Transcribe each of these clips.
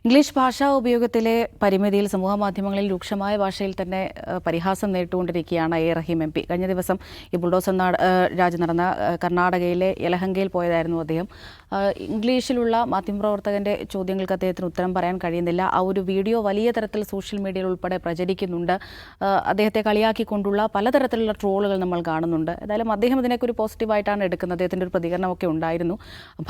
English ഭാഷാ ഉപയോഗത്തിലെ പരിമിതിയിൽ സമൂഹമാധ്യമങ്ങളിൽ രൂക്ഷമായ ഭാഷയിൽ തന്നെ പരിഹാസം നേരിട്ടുകൊണ്ടിരിക്കുകയാണ് എ റഹീം എം പി. കഴിഞ്ഞ ദിവസം ഈ ബുൾഡോസർ രാജ് നടന്ന കർണാടകയിലെ യലഹങ്കയിൽ പോയതായിരുന്നു അദ്ദേഹം. ഇംഗ്ലീഷിലുള്ള മാധ്യമപ്രവർത്തകൻ്റെ ചോദ്യങ്ങൾക്ക് അദ്ദേഹത്തിന് ഉത്തരം പറയാൻ കഴിയുന്നില്ല. ആ ഒരു വീഡിയോ വലിയ തരത്തിൽ സോഷ്യൽ മീഡിയയിൽ ഉൾപ്പെടെ പ്രചരിക്കുന്നുണ്ട്. അദ്ദേഹത്തെ കളിയാക്കിക്കൊണ്ടുള്ള പലതരത്തിലുള്ള ട്രോളുകൾ നമ്മൾ കാണുന്നുണ്ട്. ഏതായാലും അദ്ദേഹം ഇതിനൊക്കെ ഒരു പോസിറ്റീവായിട്ടാണ് എടുക്കുന്നത്. അദ്ദേഹത്തിൻ്റെ ഒരു പ്രതികരണമൊക്കെ ഉണ്ടായിരുന്നു.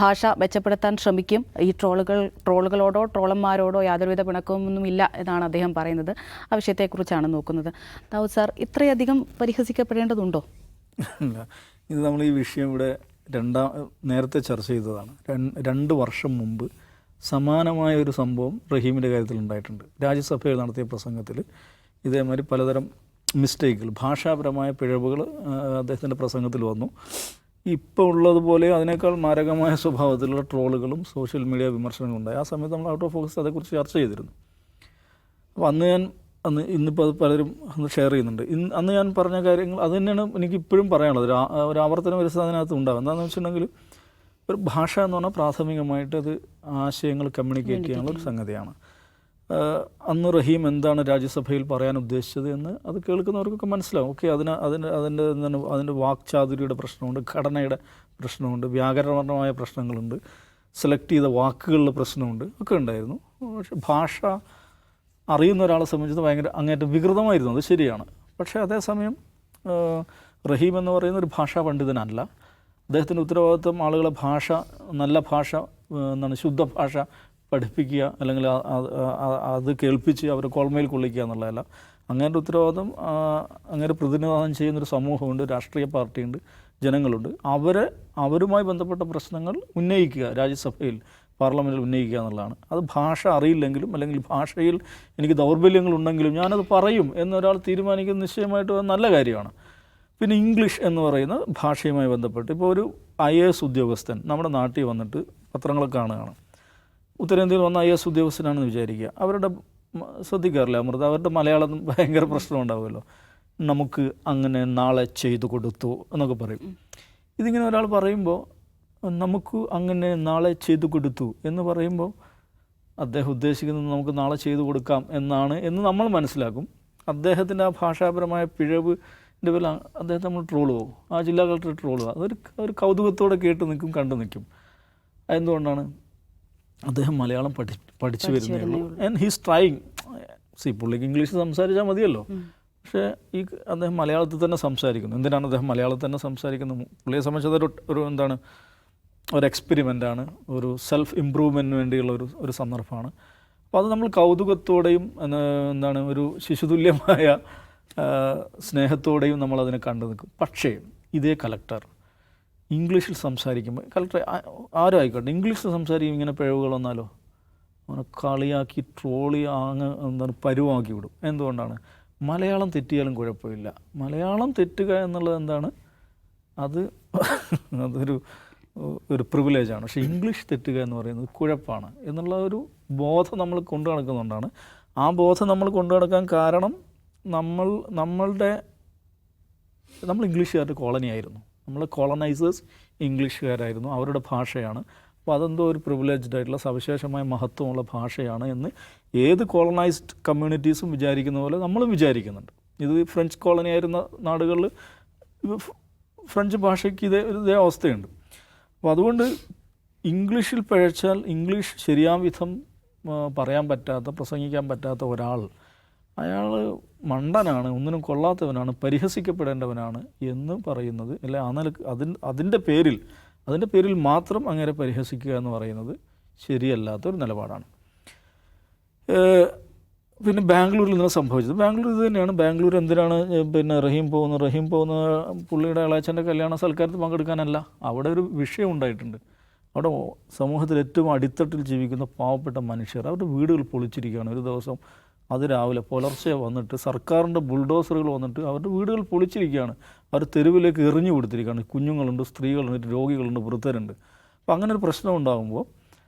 ഭാഷ മെച്ചപ്പെടുത്താൻ ശ്രമിക്കും. ഈ ട്രോളുകളോടോ ട്രോളന്മാരോടോ യാതൊരുവിധ പിണക്കമൊന്നുമില്ല എന്നാണ് അദ്ദേഹം പറയുന്നത്. ആ വിഷയത്തെക്കുറിച്ചാണ് നോക്കുന്നത്. ദാവൂദ് സാർ, ഇത്രയധികം പരിഹസിക്കപ്പെടേണ്ടതുണ്ടോ? ഇത് നമ്മൾ ഈ വിഷയം ഇവിടെ നേരത്തെ ചർച്ച ചെയ്തതാണ്. 2 വർഷം മുമ്പ് സമാനമായ ഒരു സംഭവം റഹീമിൻ്റെ കാര്യത്തിൽ ഉണ്ടായിട്ടുണ്ട്. രാജ്യസഭയിൽ നടത്തിയ പ്രസംഗത്തിൽ ഇതേമാതിരി പലതരം മിസ്റ്റേക്കുകൾ, ഭാഷാപരമായ പിഴവുകൾ അദ്ദേഹത്തിൻ്റെ പ്രസംഗത്തിൽ വന്നു. ഇപ്പോൾ ഉള്ളതുപോലെ അതിനേക്കാൾ മാരകമായ സ്വഭാവത്തിലുള്ള ട്രോളുകളും സോഷ്യൽ മീഡിയ വിമർശനങ്ങളും ഉണ്ടായി. ആ സമയത്ത് നമ്മൾ ഔട്ട് ഓഫ് ഫോക്കസ് അതേക്കുറിച്ച് ചർച്ച ചെയ്തിരുന്നു. അപ്പോൾ ഇന്നിപ്പോൾ അത് പലരും ഷെയർ ചെയ്യുന്നുണ്ട്. അന്ന് ഞാൻ പറഞ്ഞ കാര്യങ്ങൾ അത് തന്നെയാണ് എനിക്കിപ്പോഴും പറയാനുള്ളത്. ഒരു ആവർത്തനം ഒരു അതിനകത്ത് ഉണ്ടാകും. എന്താണെന്ന് വെച്ചിട്ടുണ്ടെങ്കിൽ ഒരു ഭാഷ എന്ന് പറഞ്ഞാൽ പ്രാഥമികമായിട്ട് അത് ആശയങ്ങൾ കമ്മ്യൂണിക്കേറ്റ് ചെയ്യാനുള്ള ഒരു സംഗതിയാണ്. അന്ന് റഹീം എന്താണ് രാജ്യസഭയിൽ പറയാൻ ഉദ്ദേശിച്ചത് എന്ന് അത് കേൾക്കുന്നവർക്കൊക്കെ മനസ്സിലാവും. ഓക്കെ, അതിൻ്റെ വാക്ചാതുര്യയുടെ പ്രശ്നമുണ്ട്, ഘടനയുടെ പ്രശ്നമുണ്ട്, വ്യാകരണപരമായ പ്രശ്നങ്ങളുണ്ട്, സെലക്ട് ചെയ്ത വാക്കുകളുടെ പ്രശ്നമുണ്ട്, ഒക്കെ ഉണ്ടായിരുന്നു. പക്ഷേ ഭാഷ അറിയുന്ന ഒരാളെ സംബന്ധിച്ച് ഭയങ്കര അങ്ങേറ്റം വികൃതമായിരുന്നു, അത് ശരിയാണ്. പക്ഷേ അതേസമയം റഹീം എന്ന് പറയുന്ന ഒരു ഭാഷാ പണ്ഡിതനല്ല. അദ്ദേഹത്തിൻ്റെ ഉത്തരവാദിത്വം ആളുകളെ നല്ല ഭാഷ ശുദ്ധ ഭാഷ പഠിപ്പിക്കുക, അല്ലെങ്കിൽ അത് കേൾപ്പിച്ച് അവരെ കോൾമയിൽ കൊള്ളിക്കുക എന്നുള്ളതല്ല. അങ്ങേൻ്റെ ഉത്തരവാദിത്വം അങ്ങനെ പ്രതിനിധാനം ചെയ്യുന്നൊരു സമൂഹമുണ്ട്, രാഷ്ട്രീയ പാർട്ടിയുണ്ട്, ജനങ്ങളുണ്ട്. അവരുമായി ബന്ധപ്പെട്ട പ്രശ്നങ്ങൾ ഉന്നയിക്കുക, രാജ്യസഭയിൽ പാർലമെൻറ്റിൽ ഉന്നയിക്കുക എന്നുള്ളതാണ്. അത് ഭാഷ അറിയില്ലെങ്കിലും അല്ലെങ്കിൽ ഭാഷയിൽ എനിക്ക് ദൗർബല്യങ്ങളുണ്ടെങ്കിലും ഞാനത് പറയും എന്നൊരാൾ തീരുമാനിക്കുന്നത് നിശ്ചയമായിട്ടും അത് നല്ല കാര്യമാണ്. പിന്നെ ഇംഗ്ലീഷ് എന്ന് പറയുന്ന ഭാഷയുമായി ബന്ധപ്പെട്ട് ഇപ്പോൾ ഒരു IAS ഉദ്യോഗസ്ഥൻ നമ്മുടെ നാട്ടിൽ വന്നിട്ട് പത്രങ്ങളൊക്കെ കാണുകയാണ്. ഉത്തരേന്ത്യയിൽ വന്ന IAS ഉദ്യോഗസ്ഥനാണെന്ന് വിചാരിക്കുക. അവരുടെ ശ്രദ്ധിക്കാറില്ല അമൃത, അവരുടെ മലയാളം ഭയങ്കര പ്രശ്നം ഉണ്ടാവുമല്ലോ. നമുക്ക് അങ്ങനെ നാളെ ചെയ്തു കൊടുത്തു എന്നൊക്കെ പറയും. ഇതിങ്ങനെ ഒരാൾ പറയുമ്പോൾ നമുക്ക് അങ്ങനെ നാളെ ചെയ്തു കൊടുത്തു എന്ന് പറയുമ്പോൾ അദ്ദേഹം ഉദ്ദേശിക്കുന്നത് നമുക്ക് നാളെ ചെയ്തു കൊടുക്കാം എന്ന് നമ്മൾ മനസ്സിലാക്കും. അദ്ദേഹത്തിൻ്റെ ആ ഭാഷാപരമായ പിഴവിൻ്റെ പേരിൽ അദ്ദേഹത്തെ നമ്മൾ ട്രോൾ പോകും, ആ ജില്ലാ കളക്ടർ ട്രോൾ പോകും. അതൊരു കൗതുകത്തോടെ കേട്ട് നിൽക്കും, കണ്ടു നിൽക്കും. എന്തുകൊണ്ടാണ്? അദ്ദേഹം മലയാളം പഠിച്ചു വരുന്നേ ഉള്ളൂ. And he's trying. പുള്ളിക്ക് ഇംഗ്ലീഷ് സംസാരിച്ചാൽ മതിയല്ലോ. പക്ഷേ അദ്ദേഹം മലയാളത്തിൽ തന്നെ സംസാരിക്കുന്നു. എന്തിനാണ് അദ്ദേഹം മലയാളത്തിൽ തന്നെ സംസാരിക്കുന്നത്? പുള്ളിയെ സംബന്ധിച്ചത് ഒരു എക്സ്പെരിമെൻ്റാണ്, ഒരു സെൽഫ് ഇമ്പ്രൂവ്മെൻറ്റിന് വേണ്ടിയുള്ള ഒരു സന്ദർഭമാണ്. അപ്പോൾ അത് നമ്മൾ കൗതുകത്തോടെയും ഒരു ശിശുതുല്യമായ സ്നേഹത്തോടെയും നമ്മളതിനെ കണ്ടു നിൽക്കും. പക്ഷേ ഇതേ കലക്ടർ ഇംഗ്ലീഷിൽ സംസാരിക്കുമ്പോൾ, കളക്ടർ ആരും ആയിക്കോട്ടെ, ഇംഗ്ലീഷിൽ സംസാരിക്കും ഇങ്ങനെ പിഴവുകൾ വന്നാലോ അവനെ കളിയാക്കി ട്രോളി പരുവാക്കി വിടും. എന്തുകൊണ്ടാണ്? മലയാളം തെറ്റിയാലും കുഴപ്പമില്ല. മലയാളം തെറ്റുക എന്നുള്ളത് എന്താണ്? അതൊരു പ്രിവിലേജാണ്. പക്ഷേ ഇംഗ്ലീഷ് തെറ്റുക എന്ന് പറയുന്നത് കുഴപ്പമാണ് എന്നുള്ള ഒരു ബോധം നമ്മൾ കൊണ്ടു നടക്കുന്നുകൊണ്ടാണ്. ആ ബോധം നമ്മൾ കൊണ്ടു നടക്കാൻ കാരണം നമ്മൾ ഇംഗ്ലീഷുകാരുടെ കോളനി ആയിരുന്നു. നമ്മൾ കോളനൈസേഴ്സ് ഇംഗ്ലീഷുകാരായിരുന്നു, അവരുടെ ഭാഷയാണ്. അപ്പോൾ അതെന്തോ ഒരു പ്രിവിലേജ്ഡ് ആയിട്ടുള്ള സവിശേഷമായ മഹത്വമുള്ള ഭാഷയാണ് എന്ന് ഏത് കോളനൈസ്ഡ് കമ്മ്യൂണിറ്റീസും വിചാരിക്കുന്ന പോലെ നമ്മളും വിചാരിക്കുന്നുണ്ട്. ഇത് ഫ്രഞ്ച് കോളനി ആയിരുന്ന നാടുകളിൽ ഫ്രഞ്ച് ഭാഷയ്ക്ക് ഇതേ അവസ്ഥയുണ്ട്. അപ്പോൾ അതുകൊണ്ട് ഇംഗ്ലീഷിൽ പിഴച്ചാൽ ഇംഗ്ലീഷ് ശരിയാം വിധം പറയാൻ പറ്റാത്ത, പ്രസംഗിക്കാൻ പറ്റാത്ത ഒരാൾ, അയാൾ മണ്ടനാണ്, ഒന്നിനും കൊള്ളാത്തവനാണ്, പരിഹസിക്കപ്പെടേണ്ടവനാണ് എന്ന് പറയുന്നത് അതിൻ്റെ പേരിൽ മാത്രം അങ്ങനെ പരിഹസിക്കുക എന്ന് പറയുന്നത് ശരിയല്ലാത്തൊരു നിലപാടാണ്. പിന്നെ ബാംഗ്ലൂരിൽ നിന്ന് സംഭവിച്ചത്, ബാംഗ്ലൂർ ഇത് തന്നെയാണ്. ബാംഗ്ലൂർ എന്തിനാണ് റഹീം പോകുന്ന പുള്ളിയുടെ ഇളയച്ചൻ്റെ കല്യാണ സൽക്കാരത്തിൽ പങ്കെടുക്കാനല്ല. അവിടെ ഒരു വിഷയം ഉണ്ടായിട്ടുണ്ട്. അവിടെ സമൂഹത്തിൽ ഏറ്റവും അടിത്തട്ടിൽ ജീവിക്കുന്ന പാവപ്പെട്ട മനുഷ്യർ, അവരുടെ വീടുകൾ പൊളിച്ചിരിക്കുകയാണ്. ഒരു ദിവസം രാവിലെ പുലർച്ചെ വന്നിട്ട് സർക്കാരിൻ്റെ ബുൾഡോസറുകൾ വന്നിട്ട് അവരുടെ വീടുകൾ പൊളിച്ചിരിക്കുകയാണ്. അവർ തെരുവിലേക്ക് എറിഞ്ഞു കൊടുത്തിരിക്കുകയാണ്. കുഞ്ഞുങ്ങളുണ്ട്, സ്ത്രീകളുണ്ട്, രോഗികളുണ്ട്, വൃദ്ധരുണ്ട്. അപ്പോൾ അങ്ങനെ ഒരു പ്രശ്നം ഉണ്ടാകുമ്പോൾ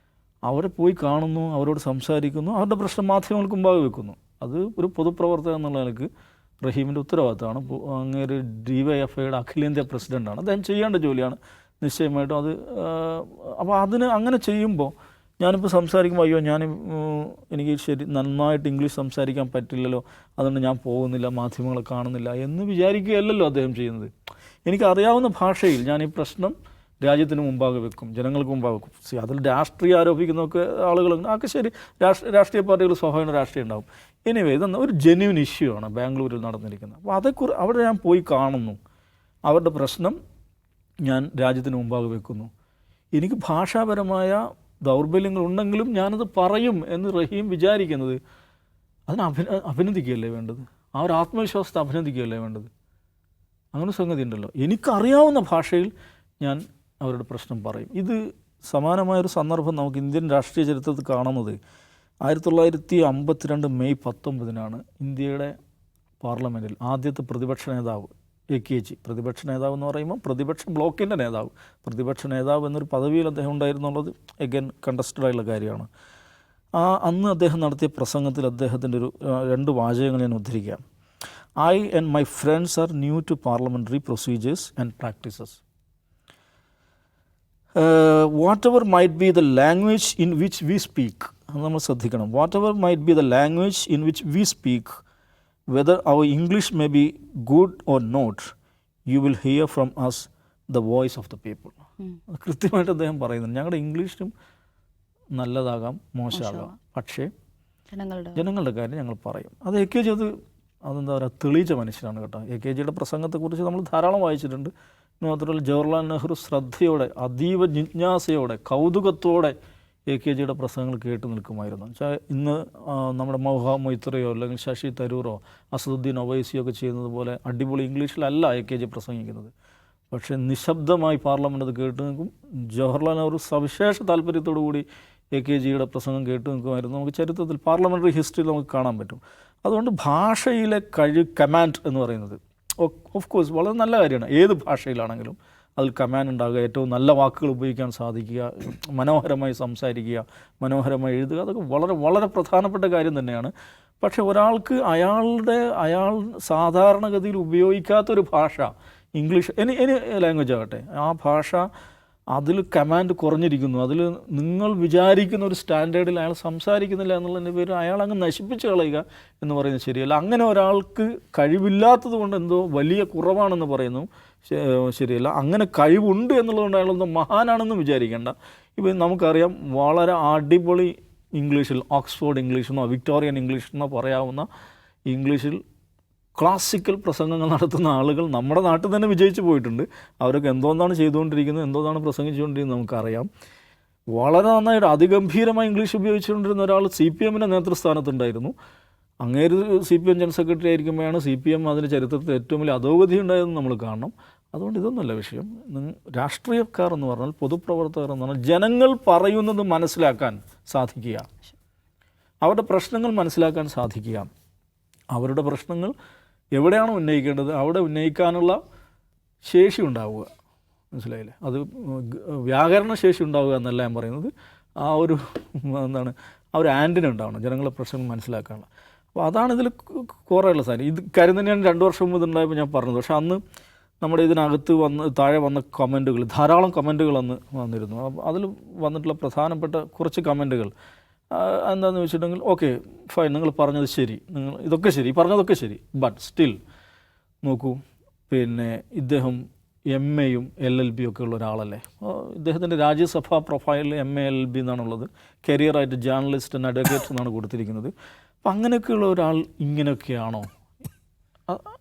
അവരെ പോയി കാണുന്നു, അവരോട് സംസാരിക്കുന്നു, അവരുടെ പ്രശ്നം മാധ്യമങ്ങൾക്ക് മുമ്പാകെ വെക്കുന്നു. അത് ഒരു പൊതുപ്രവർത്തകൻ എന്നുള്ള നിലയ്ക്ക് റഹീമിൻ്റെ ഉത്തരവാദിത്തമാണ്. അങ്ങേര് DYFIയുടെ അഖിലേന്ത്യാ പ്രസിഡൻ്റാണ്. അദ്ദേഹം ചെയ്യേണ്ട ജോലിയാണ് നിശ്ചയമായിട്ടും. അപ്പോൾ അങ്ങനെ ചെയ്യുമ്പോൾ ഞാനിപ്പോൾ സംസാരിക്കുമ്പോൾ അയ്യോ എനിക്ക് നന്നായിട്ട് ഇംഗ്ലീഷ് സംസാരിക്കാൻ പറ്റില്ലല്ലോ, അതുകൊണ്ട് ഞാൻ പോകുന്നില്ല, മാധ്യമങ്ങളെ കാണുന്നില്ല എന്ന് വിചാരിക്കുകയല്ലല്ലോ അദ്ദേഹം ചെയ്യുന്നത്. എനിക്കറിയാവുന്ന ഭാഷയിൽ ഞാൻ ഈ പ്രശ്നം രാജ്യത്തിന് മുമ്പാകെ വെക്കും, ജനങ്ങൾക്ക് മുമ്പാകെ വെക്കും. അതിൽ രാഷ്ട്രീയം ആരോപിക്കുന്നതൊക്കെ ആളുകളുണ്ട്, അതൊക്കെ ശരി, രാഷ്ട്രീയ പാർട്ടികൾ സ്വാഭാവിക രാഷ്ട്രീയം ഉണ്ടാവും. എനിവേ ഇതൊന്നും ഒരു ജെന്യൂൻ ഇഷ്യൂ ആണ് ബാംഗ്ലൂരിൽ നടന്നിരിക്കുന്നത്. അപ്പോൾ അവിടെ ഞാൻ പോയി കാണുന്നു, അവരുടെ പ്രശ്നം ഞാൻ രാജ്യത്തിന് മുമ്പാകെ വെക്കുന്നു. എനിക്ക് ഭാഷാപരമായ ദൗർബല്യങ്ങളുണ്ടെങ്കിലും ഞാനത് പറയും എന്ന് റഹീം വിചാരിക്കുന്നത്, അതിനെ അഭിനന്ദിക്കുകയല്ലേ വേണ്ടത്? ആ ഒരു ആത്മവിശ്വാസത്തെ അഭിനന്ദിക്കുകയല്ലേ വേണ്ടത്? അങ്ങനെ സംഗതി ഉണ്ടല്ലോ. എനിക്കറിയാവുന്ന ഭാഷയിൽ ഞാൻ അവരുടെ പ്രശ്നം പറയും. ഇത് സമാനമായൊരു സന്ദർഭം നമുക്ക് ഇന്ത്യൻ രാഷ്ട്രീയ ചരിത്രത്തിൽ കാണുന്നത് 1952 മെയ് 19 ഇന്ത്യയുടെ പാർലമെൻറ്റിൽ ആദ്യത്തെ പ്രതിപക്ഷ നേതാവ് AKG, പ്രതിപക്ഷ നേതാവ് എന്ന് പറയുമ്പോൾ പ്രതിപക്ഷ ബ്ലോക്കിൻ്റെ നേതാവ്, പ്രതിപക്ഷ നേതാവ് എന്നൊരു പദവിയിൽ അദ്ദേഹം ഉണ്ടായിരുന്നുള്ളത് എഗൈൻ കണ്ടസ്റ്റഡ് ആയിട്ടുള്ള കാര്യമാണ്. അന്ന് അദ്ദേഹം നടത്തിയ പ്രസംഗത്തിൽ അദ്ദേഹത്തിൻ്റെ ഒരു 2 വാചകങ്ങൾ ഞാൻ ഉദ്ധരിക്കാം. I and my friends are new to parliamentary procedures and practices. Whatever might be the language in which we speak, നമ്മൾ ശ്രദ്ധിക്കണം, whatever might be the language in which we speak, whether our English may be good or not, you will hear from us the voice of the people. കൃത്യമായിട്ട് അദ്ദേഹം പറയുന്നുണ്ട്, ഞങ്ങളുടെ ഇംഗ്ലീഷും നല്ലതാകാം മോശമാകാം, പക്ഷേ ജനങ്ങളുടെ കാര്യം ഞങ്ങൾ പറയും. അത് AKG അതെന്താ പറയുക, തെളിയിച്ച മനുഷ്യനാണ് കേട്ടോ. AKGയുടെ പ്രസംഗത്തെക്കുറിച്ച് നമ്മൾ ധാരാളം വായിച്ചിട്ടുണ്ട്. മാത്രമല്ല ജവഹർലാൽ നെഹ്റു ശ്രദ്ധയോടെ, അതീവ ജിജ്ഞാസയോടെ, കൗതുകത്തോടെ AKGയുടെ പ്രസംഗങ്ങൾ കേട്ട് നിൽക്കുമായിരുന്നു. വെച്ചാൽ ഇന്ന് നമ്മുടെ മൗഹ മൊയ്ത്രയോ അല്ലെങ്കിൽ ശശി തരൂറോ അസദുദ്ദീൻ ഒവൈസിയോ ഒക്കെ ചെയ്യുന്നത് പോലെ അടിപൊളി ഇംഗ്ലീഷിലല്ല AKG പ്രസംഗിക്കുന്നത്. പക്ഷേ നിശബ്ദമായി പാർലമെൻ്റ് അത് കേട്ട് നിൽക്കും. ജവഹർലാൽ നെഹ്റു സവിശേഷ താല്പര്യത്തോടു കൂടി AKGയുടെ പ്രസംഗം കേട്ട് നിൽക്കുമായിരുന്നു. നമുക്ക് ചരിത്രത്തിൽ പാർലമെൻ്ററി ഹിസ്റ്ററിയിൽ നമുക്ക് കാണാൻ പറ്റും. അതുകൊണ്ട് ഭാഷയിലെ കമാൻഡ് എന്ന് പറയുന്നത് ഓഫ് കോഴ്സ് വളരെ നല്ല കാര്യമാണ്. ഏത് ഭാഷയിലാണെങ്കിലും അതിൽ കമാൻഡ് ഉണ്ടാകുക, ഏറ്റവും നല്ല വാക്കുകൾ ഉപയോഗിക്കാൻ സാധിക്കുക, മനോഹരമായി സംസാരിക്കുക, മനോഹരമായി എഴുതുക, അതൊക്കെ വളരെ വളരെ പ്രധാനപ്പെട്ട കാര്യം തന്നെയാണ്. പക്ഷേ ഒരാൾക്ക് അയാൾ സാധാരണഗതിയിൽ ഉപയോഗിക്കാത്തൊരു ഭാഷ, ഇംഗ്ലീഷ് എനി ലാംഗ്വേജ് ആകട്ടെ, ആ ഭാഷ അതിൽ കമാൻഡ് കുറഞ്ഞിരിക്കുന്നു, അതിൽ നിങ്ങൾ വിചാരിക്കുന്ന ഒരു സ്റ്റാൻഡേർഡിൽ അയാൾ സംസാരിക്കുന്നില്ല എന്നുള്ളതിൻ്റെ പേര് അയാൾ അങ്ങ് നശിപ്പിച്ച് കളയുക എന്ന് പറയുന്നത് ശരിയല്ല. അങ്ങനെ ഒരാൾക്ക് കഴിവില്ലാത്തത് കൊണ്ട് എന്തോ വലിയ കുറവാണെന്ന് പറയുന്നു ശരിയല്ല. അങ്ങനെ കഴിവുണ്ട് എന്നുള്ളതുകൊണ്ട് അയാളൊന്ന് മഹാനാണെന്ന് വിചാരിക്കേണ്ട. ഇപ്പം നമുക്കറിയാം വളരെ അടിപൊളി ഇംഗ്ലീഷിൽ, ഓക്സ്ഫോർഡ് ഇംഗ്ലീഷെന്നോ വിക്ടോറിയൻ ഇംഗ്ലീഷെന്നോ പറയാവുന്ന ഇംഗ്ലീഷിൽ ക്ലാസിക്കൽ പ്രസംഗങ്ങൾ നടത്തുന്ന ആളുകൾ നമ്മുടെ നാട്ടിൽ തന്നെ വിജയിച്ചു പോയിട്ടുണ്ട്. അവരൊക്കെ എന്തോന്നാണ് ചെയ്തുകൊണ്ടിരിക്കുന്നത്, എന്തോന്നാണ് പ്രസംഗിച്ചുകൊണ്ടിരിക്കുന്നത് നമുക്കറിയാം. വളരെ നന്നായിട്ട് അതിഗംഭീരമായി ഇംഗ്ലീഷ് ഉപയോഗിച്ചുകൊണ്ടിരുന്ന ഒരാൾ CPMൻ്റെ നേതൃസ്ഥാനത്തുണ്ടായിരുന്നു. അങ്ങേര് CPM ജനറൽ സെക്രട്ടറി ആയിരിക്കുമ്പോഴാണ് CPM അതിൻ്റെ ചരിത്രത്തിൽ ഏറ്റവും വലിയ അധോഗതി ഉണ്ടായതെന്ന് നമ്മൾ കാണണം. അതുകൊണ്ട് ഇതൊന്നുമല്ല വിഷയം. രാഷ്ട്രീയക്കാർ എന്ന് പറഞ്ഞാൽ, പൊതുപ്രവർത്തകർ എന്ന് പറഞ്ഞാൽ ജനങ്ങൾ പറയുന്നത് മനസ്സിലാക്കാൻ സാധിക്കുക, അവരുടെ പ്രശ്നങ്ങൾ മനസ്സിലാക്കാൻ സാധിക്കുക, അവരുടെ പ്രശ്നങ്ങൾ എവിടെയാണോ ഉന്നയിക്കേണ്ടത് അവിടെ ഉന്നയിക്കാനുള്ള ശേഷി ഉണ്ടാവുക. മനസ്സിലായില്ലേ? അത് വ്യാകരണ ശേഷി ഉണ്ടാവുക എന്നല്ല ഞാൻ പറയുന്നത്, ആ ഒരു ആൻറ്റിന ഉണ്ടാവണം ജനങ്ങളെ പ്രശ്നങ്ങൾ മനസ്സിലാക്കാനുള്ള. അപ്പോൾ അതാണ് ഇതിൽ കുറേയുള്ള സാധനം. ഇത് കാര്യം തന്നെയാണ് 2 വർഷം മുമ്പ് ഇതുണ്ടായപ്പോൾ ഞാൻ പറഞ്ഞത്. പക്ഷേ അന്ന് നമ്മുടെ ഇതിനകത്ത് താഴെ വന്ന കമൻറ്റുകൾ, ധാരാളം കമൻറ്റുകൾ അന്ന് വന്നിരുന്നു. അപ്പോൾ അതിൽ വന്നിട്ടുള്ള പ്രധാനപ്പെട്ട കുറച്ച് കമൻറ്റുകൾ എന്താണെന്ന് വെച്ചിട്ടുണ്ടെങ്കിൽ, ഓക്കെ ഫൈൻ, നിങ്ങൾ പറഞ്ഞത് ശരി, നിങ്ങൾ ഇതൊക്കെ ശരി, പറഞ്ഞതൊക്കെ ശരി, ബട്ട് സ്റ്റിൽ നോക്കൂ, പിന്നെ ഇദ്ദേഹം MAയും LLB ഒക്കെ ഉള്ള ഒരാളല്ലേ. ഇദ്ദേഹത്തിൻ്റെ രാജ്യസഭാ പ്രൊഫൈലിൽ MA LLB എന്നാണുള്ളത്. കരിയറായിട്ട് ജേർണലിസ്റ്റ് ആൻഡ് അഡ്വക്കേറ്റ് എന്നാണ് കൊടുത്തിരിക്കുന്നത്. അപ്പം അങ്ങനെയൊക്കെയുള്ള ഒരാൾ ഇങ്ങനെയൊക്കെയാണോ,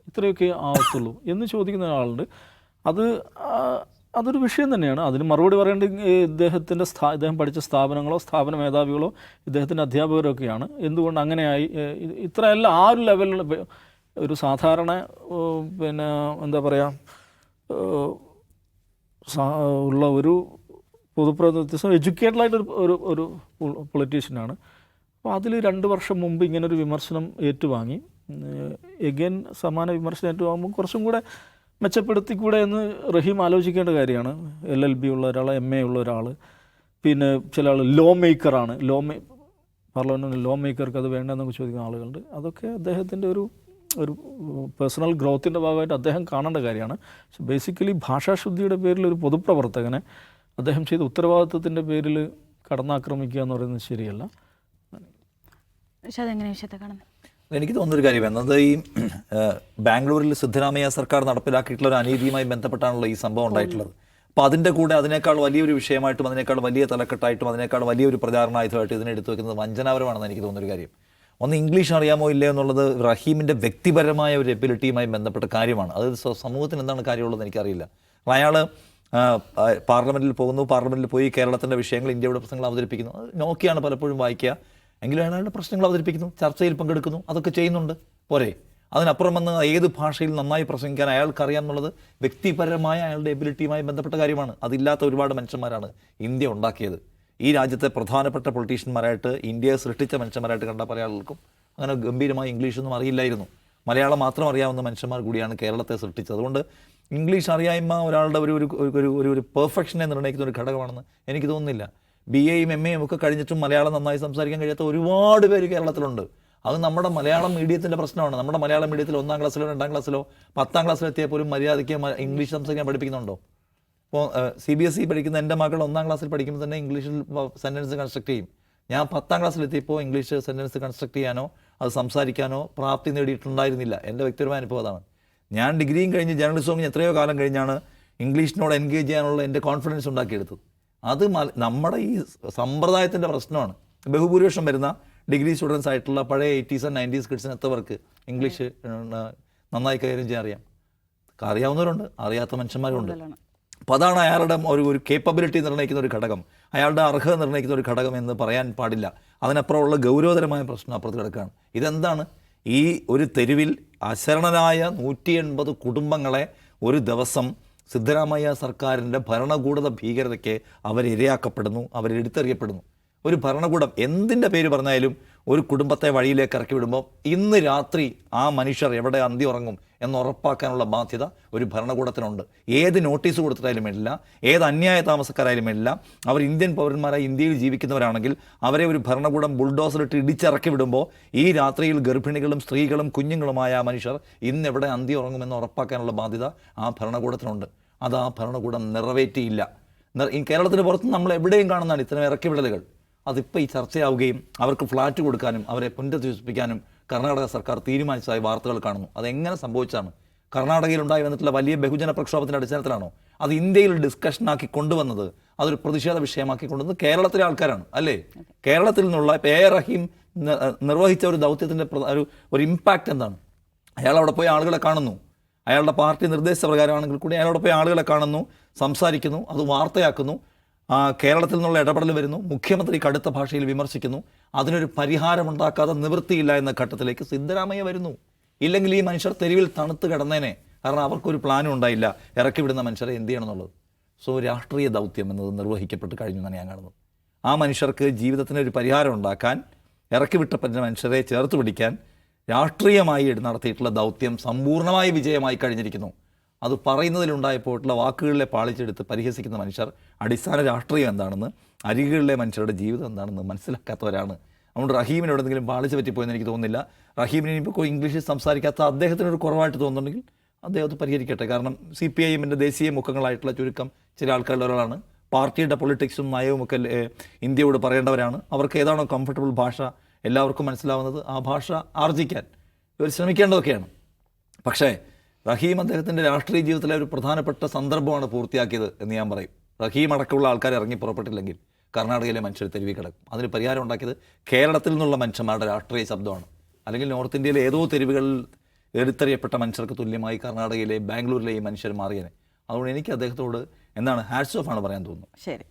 ഇത്രയൊക്കെ ആവത്തുള്ളൂ എന്ന് ചോദിക്കുന്ന ഒരാളുണ്ട്. അതൊരു വിഷയം തന്നെയാണ്. അതിന് മറുപടി പറയേണ്ടത് ഇദ്ദേഹം പഠിച്ച സ്ഥാപനങ്ങളോ സ്ഥാപന മേധാവികളോ ഇദ്ദേഹത്തിൻ്റെ അധ്യാപകരൊക്കെയാണ്. എന്തുകൊണ്ട് അങ്ങനെയായി, ഇത്രയല്ല ആ ഒരു ലെവലിൽ ഒരു സാധാരണ പിന്നെ എന്താ പറയുക ഉള്ള ഒരു പൊതുപ്രവർത്തനം, എഡ്യൂക്കേറ്റഡായിട്ട് ഒരു പൊളിറ്റീഷ്യനാണ്. അപ്പോൾ അതിൽ 2 വർഷം മുമ്പ് ഇങ്ങനൊരു വിമർശനം ഏറ്റുവാങ്ങി, എഗെയിൻ സമാന വിമർശനം ഏറ്റുവാങ്ങുമ്പോൾ കുറച്ചും കൂടെ മെച്ചപ്പെടുത്തിക്കൂടെ എന്ന് റഹീം ആലോചിക്കേണ്ട കാര്യമാണ്. LLB ഉള്ള ഒരാൾ, MA ഉള്ള ഒരാൾ, പിന്നെ ചില ആൾ ലോ മേക്കറാണ്, പാർലമെൻറ്റിൽ ലോ മേക്കർക്ക് അത് വേണ്ടെന്നൊക്കെ ചോദിക്കുന്ന ആളുകളുണ്ട്. അതൊക്കെ അദ്ദേഹത്തിൻ്റെ ഒരു പേഴ്സണൽ ഗ്രോത്തിൻ്റെ ഭാഗമായിട്ട് അദ്ദേഹം കാണേണ്ട കാര്യമാണ്. പക്ഷെ ബേസിക്കലി ഭാഷാശുദ്ധിയുടെ പേരിൽ ഒരു പൊതുപ്രവർത്തകനെ അദ്ദേഹം ചെയ്ത ഉത്തരവാദിത്വത്തിൻ്റെ പേരിൽ കടന്നാക്രമിക്കുക എന്ന് പറയുന്നത് ശരിയല്ല. പക്ഷേ അതെങ്ങനെ വിഷയത്തെ കാണുന്നത്? എനിക്ക് തോന്നുന്നൊരു കാര്യം എന്നത് ഈ ബാംഗ്ലൂരിൽ സിദ്ധരാമയ്യ സർക്കാർ നടപ്പിലാക്കിയിട്ടുള്ള ഒരു അനീതിയുമായി ബന്ധപ്പെട്ടാണല്ലോ ഈ സംഭവം ഉണ്ടായിട്ടുള്ളത്. അപ്പോൾ അതിൻ്റെ കൂടെ അതിനേക്കാൾ വലിയൊരു വിഷയമായിട്ടും അതിനേക്കാൾ വലിയ തലക്കെട്ടായിട്ടും അതിനേക്കാൾ വലിയൊരു പ്രചാരണായുധമായിട്ടും ഇതിനെടുത്ത് വെക്കുന്നത് വഞ്ചനാപരമാണെന്ന് എനിക്ക് തോന്നുന്നൊരു കാര്യം. ഒന്ന്, ഇംഗ്ലീഷ് അറിയാമോ ഇല്ലേ എന്നുള്ളത് റഹീമിൻ്റെ വ്യക്തിപരമായ ഒരു എബിലിറ്റിയുമായി ബന്ധപ്പെട്ട കാര്യമാണ്. അത് സമൂഹത്തിന് എന്താണ് കാര്യമുള്ളതെന്ന് എനിക്കറിയില്ല. അയാൾ പാർലമെൻറ്റിൽ പോകുന്നു, പാർലമെൻറ്റിൽ പോയി കേരളത്തിൻ്റെ വിഷയങ്ങൾ, ഇന്ത്യയുടെ പ്രശ്നങ്ങൾ അവതരിപ്പിക്കുന്നു. അത് നോക്കിയാണ് പലപ്പോഴും വായിക്കുക. എങ്കിലും അയാളുടെ പ്രശ്നങ്ങൾ അവതരിപ്പിക്കുന്നു, ചർച്ചയിൽ പങ്കെടുക്കുന്നു, അതൊക്കെ ചെയ്യുന്നുണ്ട്. പോരെ? അതിനപ്പുറം വന്ന് ഏത് ഭാഷയിൽ നന്നായി പ്രസംഗിക്കാൻ അയാൾക്കറിയാം എന്നുള്ളത് വ്യക്തിപരമായ അയാളുടെ എബിലിറ്റിയുമായി ബന്ധപ്പെട്ട കാര്യമാണ്. അതില്ലാത്ത ഒരുപാട് മനുഷ്യന്മാരാണ് ഇന്ത്യ ഉണ്ടാക്കിയത്. ഈ രാജ്യത്തെ പ്രധാനപ്പെട്ട പൊളിറ്റീഷ്യന്മാരായിട്ട്, ഇന്ത്യയെ സൃഷ്ടിച്ച മനുഷ്യന്മാരായിട്ട് കണ്ട പല ആളുകൾക്കും അങ്ങനെ ഗംഭീരമായി ഇംഗ്ലീഷൊന്നും അറിയില്ലായിരുന്നു. മലയാളം മാത്രം അറിയാവുന്ന മനുഷ്യന്മാർ കൂടിയാണ് കേരളത്തെ സൃഷ്ടിച്ചത്. അതുകൊണ്ട് ഇംഗ്ലീഷ് അറിയായ്മ ഒരാളുടെ ഒരു പെർഫെക്ഷനെ നിർണ്ണയിക്കുന്ന ഒരു ഘടകമാണെന്ന് എനിക്ക് തോന്നുന്നില്ല. BAയും MAയും ഒക്കെ കഴിഞ്ഞിട്ടും മലയാളം നന്നായി സംസാരിക്കാൻ കഴിയാത്ത ഒരുപാട് പേര് കേരളത്തിലുണ്ട്. അത് നമ്മുടെ മലയാളം മീഡിയത്തിൻ്റെ പ്രശ്നമാണ്. നമ്മുടെ മലയാളം മീഡിയത്തിൽ 1ാം ക്ലാസ്സിലോ 2ാം ക്ലാസ്സിലോ 10ാം ക്ലാസ്സിലോ എത്തിയാൽ പോലും മര്യാദയ്ക്ക് ഇംഗ്ലീഷ് സംസാരിക്കാൻ പഠിപ്പിക്കുന്നുണ്ടോ? ഇപ്പോൾ CBSE പഠിക്കുന്ന എൻ്റെ മകൾ 1ാം ക്ലാസ്സിൽ പഠിക്കുമ്പോൾ തന്നെ ഇംഗ്ലീഷിൽ സെൻറ്റൻസ് കൺസ്ട്രക്ട് ചെയ്യും. ഞാൻ 10ാം ക്ലാസ്സിലെത്തിയപ്പോൾ ഇംഗ്ലീഷ് സെൻറ്റൻസ് കൺസ്ട്രക്ട് ചെയ്യാനോ അത് സംസാരിക്കാനോ പ്രാപ്തി നേടിയിട്ടുണ്ടായിരുന്നില്ല. എൻ്റെ വ്യക്തിപരമായ അനുഭവം അതാണ്. ഞാൻ ഡിഗ്രിയും കഴിഞ്ഞ് ജേർണലിസം കഴിഞ്ഞ് എത്രയോ കാലം കഴിഞ്ഞാണ് ഇംഗ്ലീഷിനോട് എൻഗേജ് ചെയ്യാനുള്ള എൻ്റെ കോൺഫിഡൻസ് ഉണ്ടാക്കിയെടുത്തത്. അത് നമ്മുടെ ഈ സമ്പ്രദായത്തിൻ്റെ പ്രശ്നമാണ്. ബഹുഭൂരിപക്ഷം വരുന്ന ഡിഗ്രി സ്റ്റുഡൻസ് ആയിട്ടുള്ള പഴയ 80s and 90s കിഡ്സിന് എത്തവർക്ക് ഇംഗ്ലീഷ് നന്നായി കൈകാര്യം ചെയ്യാൻ അറിയാം. അറിയാവുന്നവരുണ്ട്, അറിയാത്ത മനുഷ്യന്മാരുണ്ട്. അപ്പോൾ അതാണ് അയാളുടെ ഒരു കേപ്പബിലിറ്റി നിർണ്ണയിക്കുന്ന ഒരു ഘടകം, അയാളുടെ അർഹത നിർണ്ണയിക്കുന്ന ഒരു ഘടകം എന്ന് പറയാൻ പാടില്ല. അതിനപ്പുറമുള്ള ഗൗരവതരമായ പ്രശ്നം അപ്പുറത്ത് കിടക്കുകയാണ്. ഇതെന്താണ്? ഈ ഒരു തെരുവിൽ അശരണരായ 180 കുടുംബങ്ങളെ ഒരു ദിവസം സിദ്ധരാമയ്യ സർക്കാരിൻ്റെ ഭരണകൂടത ഭീകരതയ്ക്ക് അവരിരയാക്കപ്പെടുന്നു, അവരെടുത്തെറിയപ്പെടുന്നു. ഒരു ഭരണകൂടം എന്തിൻ്റെ പേര് പറഞ്ഞാലും ഒരു കുടുംബത്തെ വഴിയിലേക്ക് ഇറക്കി വിടുമ്പോൾ ഇന്ന് രാത്രി ആ മനുഷ്യർ എവിടെ അന്തി ഉറങ്ങും എന്ന് ഉറപ്പാക്കാനുള്ള ബാധ്യത ഒരു ഭരണകൂടത്തിനുണ്ട്. ഏത് നോട്ടീസ് കൊടുത്തിട്ടായാലും വേണ്ടില്ല, ഏത് അന്യായ താമസക്കാരായാലും വേണ്ടില്ല, അവർ ഇന്ത്യൻ പൗരന്മാരായി ഇന്ത്യയിൽ ജീവിക്കുന്നവരാണെങ്കിൽ അവരെ ഒരു ഭരണകൂടം ബുൾഡോസറിട്ട് ഇടിച്ചിറക്കി വിടുമ്പോൾ ഈ രാത്രിയിൽ ഗർഭിണികളും സ്ത്രീകളും കുഞ്ഞുങ്ങളുമായ ആ മനുഷ്യർ ഇന്ന് എവിടെ അന്തി ഉറങ്ങുമെന്ന് ഉറപ്പാക്കാനുള്ള ബാധ്യത ആ ഭരണകൂടത്തിനുണ്ട്. അത് ആ ഭരണകൂടം നിറവേറ്റിയില്ല. കേരളത്തിന് പുറത്ത് നമ്മൾ എവിടെയും കാണുന്നതാണ് ഇത്തരം ഇറക്കി വിടലുകൾ. അതിപ്പോൾ ഈ ചർച്ചയാവുകയും അവർക്ക് ഫ്ലാറ്റ് കൊടുക്കാനും അവരെ പുനരധിവസിപ്പിക്കാനും കർണാടക സർക്കാർ തീരുമാനിച്ചതായി വാർത്തകൾ കാണുന്നു. അതെങ്ങനെ സംഭവിച്ചാണ്? കർണാടകയിൽ ഉണ്ടായി വന്നിട്ടുള്ള വലിയ ബഹുജന പ്രക്ഷോഭത്തിൻ്റെ അടിസ്ഥാനത്തിലാണോ? അത് ഇന്ത്യയിൽ ഡിസ്കഷനാക്കി കൊണ്ടുവന്നത്, അതൊരു പ്രതിഷേധ വിഷയമാക്കി കൊണ്ടുവന്നത് കേരളത്തിലെ ആൾക്കാരാണ് അല്ലേ? കേരളത്തിൽ നിന്നുള്ള റഹീം നിർവഹിച്ച ഒരു ദൗത്യത്തിൻ്റെ ഒരു ഇമ്പാക്റ്റ് എന്താണ്? അയാൾ അവിടെ പോയി ആളുകളെ കാണുന്നു, അയാളുടെ പാർട്ടി നിർദ്ദേശപ്രകാരമാണെങ്കിൽ കൂടി അയാളോട് പോയി ആളുകളെ കാണുന്നു, സംസാരിക്കുന്നു, അത് വാർത്തയാക്കുന്നു, കേരളത്തിൽ നിന്നുള്ള ഇടപെടൽ വരുന്നു, മുഖ്യമന്ത്രി കടുത്ത ഭാഷയിൽ വിമർശിക്കുന്നു. അതിനൊരു പരിഹാരമുണ്ടാക്കാതെ നിവൃത്തിയില്ല എന്ന ഘട്ടത്തിലേക്ക് സിദ്ധരാമയ്യ വരുന്നു. ഇല്ലെങ്കിൽ ഈ മനുഷ്യർ തെരുവിൽ തണുത്ത് കിടന്നേനെ. കാരണം അവർക്കൊരു പ്ലാനും ഉണ്ടായില്ല ഇറക്കി വിടുന്ന മനുഷ്യരെ എന്ത് ചെയ്യണമെന്നുള്ളത്. സോ രാഷ്ട്രീയ ദൗത്യം എന്നത് നിർവഹിക്കപ്പെട്ട് കഴിഞ്ഞു എന്നാണ് ഞാൻ കാണുന്നത്. ആ മനുഷ്യർക്ക് ജീവിതത്തിന് ഒരു പരിഹാരം ഉണ്ടാക്കാൻ, ഇറക്കി വിട്ടപ്പെട്ട മനുഷ്യരെ ചേർത്ത് പിടിക്കാൻ രാഷ്ട്രീയമായി നടത്തിയിട്ടുള്ള ദൗത്യം സമ്പൂർണ്ണമായി വിജയമായി കഴിഞ്ഞിരിക്കുന്നു. അത് പറയുന്നതിലുണ്ടായപ്പോയിട്ടുള്ള വാക്കുകളിലെ പാളിച്ചെടുത്ത് പരിഹസിക്കുന്ന മനുഷ്യർ അടിസ്ഥാന രാഷ്ട്രീയം എന്താണെന്ന്, അരികുകളിലെ മനുഷ്യരുടെ ജീവിതം എന്താണെന്ന് മനസ്സിലാക്കാത്തവരാണ്. അതുകൊണ്ട് റഹീമിനോട് എന്തെങ്കിലും പാളിച്ച പറ്റിപ്പോയെന്ന് എനിക്ക് തോന്നുന്നില്ല. റഹീമിന് ഇപ്പോൾ ഇംഗ്ലീഷിൽ സംസാരിക്കാത്ത അദ്ദേഹത്തിനൊരു കുറവായിട്ട് തോന്നുന്നുണ്ടെങ്കിൽ അദ്ദേഹത്തെ പരിഹരിക്കട്ടെ. കാരണം CPIMൻ്റെ ദേശീയ മുഖങ്ങളായിട്ടുള്ള ചുരുക്കം ചില ആൾക്കാരുടെ ഒരാളാണ്. പാർട്ടിയുടെ പൊളിറ്റിക്സും നയവും ഒക്കെ ഇന്ത്യയോട് പറയേണ്ടവരാണ്. അവർക്ക് ഏതാണോ കംഫർട്ടബിൾ ഭാഷ എല്ലാവർക്കും മനസ്സിലാവുന്നത്, ആ ഭാഷ ആർജിക്കാൻ ഇവർ ശ്രമിക്കേണ്ടതൊക്കെയാണ്. പക്ഷേ റഹീം അദ്ദേഹത്തിൻ്റെ രാഷ്ട്രീയ ജീവിതത്തിലെ ഒരു പ്രധാനപ്പെട്ട സന്ദർഭമാണ് പൂർത്തിയാക്കിയത് എന്ന് ഞാൻ പറയും. റഹീം അടക്കമുള്ള ആൾക്കാർ ഇറങ്ങി പുറപ്പെട്ടില്ലെങ്കിൽ കർണാടകയിലെ മനുഷ്യർ തെരുവിൽ കിടക്കും. അതിന് പരിഹാരം ഉണ്ടാക്കിയത് കേരളത്തിൽ നിന്നുള്ള മനുഷ്യന്മാരുടെ രാഷ്ട്രീയ ശബ്ദമാണ്. അല്ലെങ്കിൽ നോർത്ത് ഇന്ത്യയിലെ ഏതോ തെരുവുകളിൽ എടുത്തെറിയപ്പെട്ട മനുഷ്യർക്ക് തുല്യമായി കർണാടകയിലെ ബാംഗ്ലൂരിലെ ഈ മനുഷ്യർ മാറിയനെ. അതുകൊണ്ട് എനിക്ക് അദ്ദേഹത്തോട് ഹാറ്റ്സ് ഓഫ് ആണ് പറയാൻ തോന്നുന്നു. ശരി.